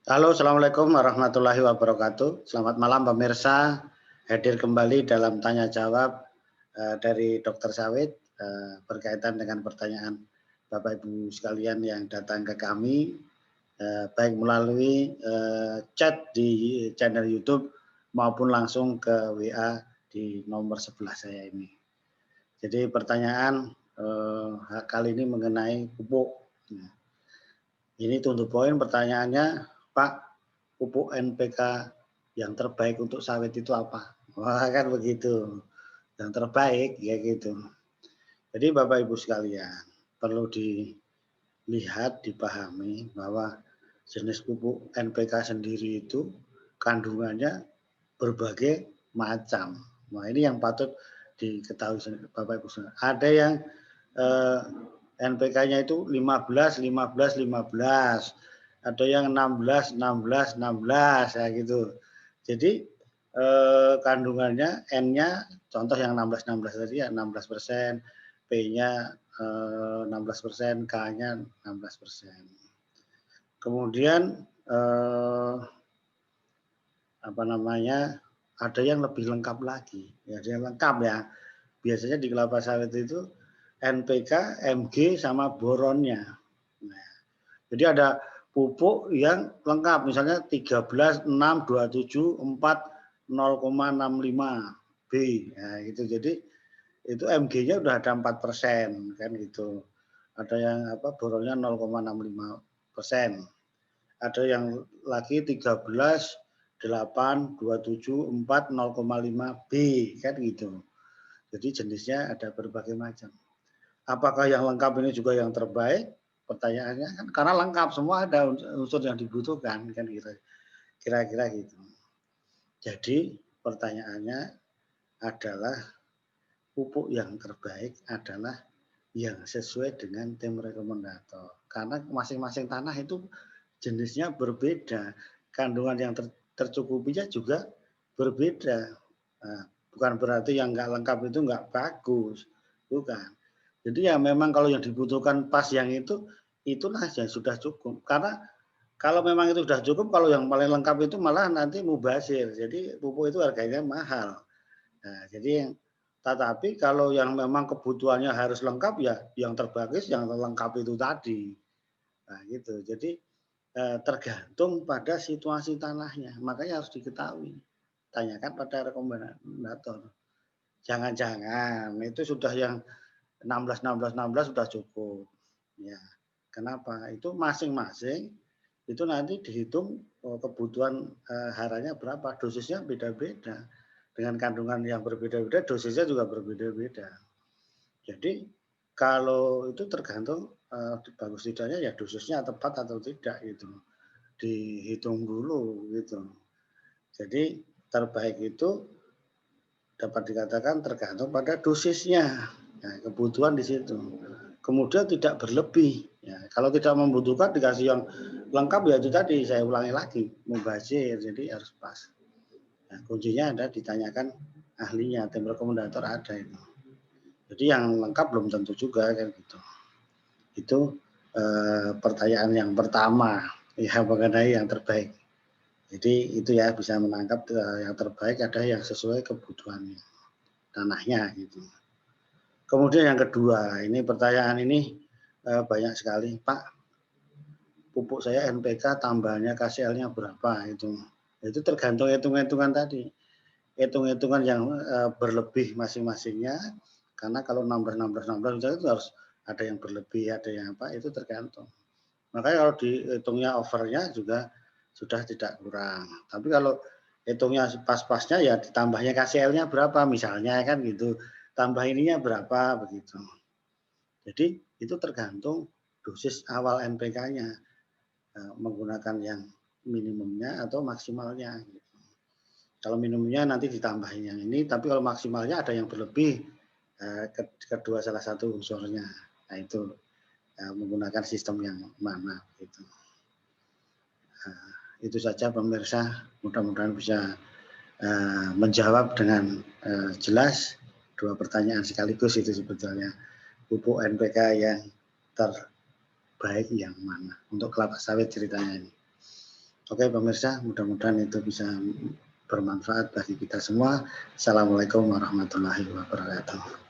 Halo, assalamualaikum warahmatullahi wabarakatuh. Selamat malam pemirsa. Hadir kembali dalam tanya jawab dari Dokter Sawit berkaitan dengan pertanyaan Bapak Ibu sekalian yang datang ke kami, baik melalui chat di channel YouTube maupun langsung ke WA di nomor sebelah saya ini. Jadi pertanyaan kali ini mengenai pupuk. Nah, ini to the point pertanyaannya, Pak, pupuk NPK yang terbaik untuk sawit itu apa? Wah, kan begitu. Yang terbaik ya gitu. Jadi Bapak Ibu sekalian, perlu dilihat, dipahami bahwa jenis pupuk NPK sendiri itu kandungannya berbagai macam. Nah, ini yang patut diketahui Bapak Ibu sekalian. Ada yang NPK-nya itu 15, 15, 15. Ada yang 16, 16, 16 ya gitu. Jadi kandungannya N-nya contoh yang 16, 16 tadi ya 16%, P-nya 16%, K-nya 16%. Kemudian apa namanya, ada yang lebih lengkap lagi. Ya, ada yang lengkap ya. Biasanya di kelapa sawit itu NPK, Mg sama boronnya. Nah, jadi ada pupuk yang lengkap, misalnya 13, 6, 27, 4, 0,65 B. Nah, itu jadi itu Mg-nya udah ada 4% kan gitu. Ada yang boronnya 0,65%. Ada yang lagi 13, 8, 27, 4, 0,5 B kan gitu. Jadi jenisnya ada berbagai macam. Apakah yang lengkap ini juga yang terbaik? Pertanyaannya kan karena lengkap semua ada unsur yang dibutuhkan kan kira-kira gitu. Jadi pertanyaannya adalah pupuk yang terbaik adalah yang sesuai dengan tim rekomendator. Karena masing-masing tanah itu jenisnya berbeda, kandungan yang tercukupinya juga berbeda. Nah, bukan berarti yang nggak lengkap itu nggak bagus, bukan. Jadi ya memang kalau yang dibutuhkan pas yang itu, itulah yang sudah cukup. Karena kalau memang itu sudah cukup, kalau yang paling lengkap itu malah nanti mubazir. Jadi pupuk itu harganya mahal. Nah, jadi tetapi kalau yang memang kebutuhannya harus lengkap ya yang terbagus yang lengkap itu tadi. Nah, gitu. Jadi tergantung pada situasi tanahnya. Makanya harus diketahui. Tanyakan pada rekomendator. Jangan-jangan itu sudah yang 16, 16, 16 sudah cukup. Ya. Kenapa? Itu masing-masing itu nanti dihitung kebutuhan haranya berapa, dosisnya beda-beda. Dengan kandungan yang berbeda-beda, dosisnya juga berbeda-beda. Jadi kalau itu tergantung bagus tidaknya ya dosisnya tepat atau tidak gitu. Dihitung dulu gitu. Jadi terbaik itu dapat dikatakan tergantung pada dosisnya. Nah, kebutuhan di situ. Kemudian tidak berlebih. Ya, kalau tidak membutuhkan dikasih yang lengkap ya itu tadi saya ulangi lagi mubazir, jadi harus pas. Nah, kuncinya ada ditanyakan ahlinya, tim rekomendator ada itu. Jadi yang lengkap belum tentu juga kan gitu. Itu pertanyaan yang pertama ya mengenai yang terbaik. Jadi itu ya bisa menangkap yang terbaik ada yang sesuai kebutuhannya tanahnya gitu. Kemudian yang kedua, ini pertanyaan ini banyak sekali, Pak. Pupuk saya NPK tambahannya KCL-nya berapa itu? Itu tergantung hitung-hitungan tadi. Hitung-hitungan yang berlebih masing-masingnya. Karena kalau 16, 16, 16 itu harus ada yang berlebih, ada yang apa, itu tergantung. Makanya kalau dihitungnya overnya juga sudah tidak kurang. Tapi kalau hitungnya pas-pasnya ya ditambahnya KCL-nya berapa misalnya kan gitu. Tambah ininya berapa begitu. Jadi itu tergantung dosis awal NPK-nya menggunakan yang minimumnya atau maksimalnya. Gitu. Kalau minimumnya nanti ditambahin yang ini, tapi kalau maksimalnya ada yang berlebih kedua salah satu unsurnya. Nah itu menggunakan sistem yang mana gitu. Itu saja pemirsa, mudah-mudahan bisa menjawab dengan jelas dua pertanyaan sekaligus itu sebetulnya. Pupuk NPK yang terbaik yang mana untuk kelapa sawit ceritanya ini. Oke pemirsa, mudah-mudahan itu bisa bermanfaat bagi kita semua. Assalamualaikum warahmatullahi wabarakatuh.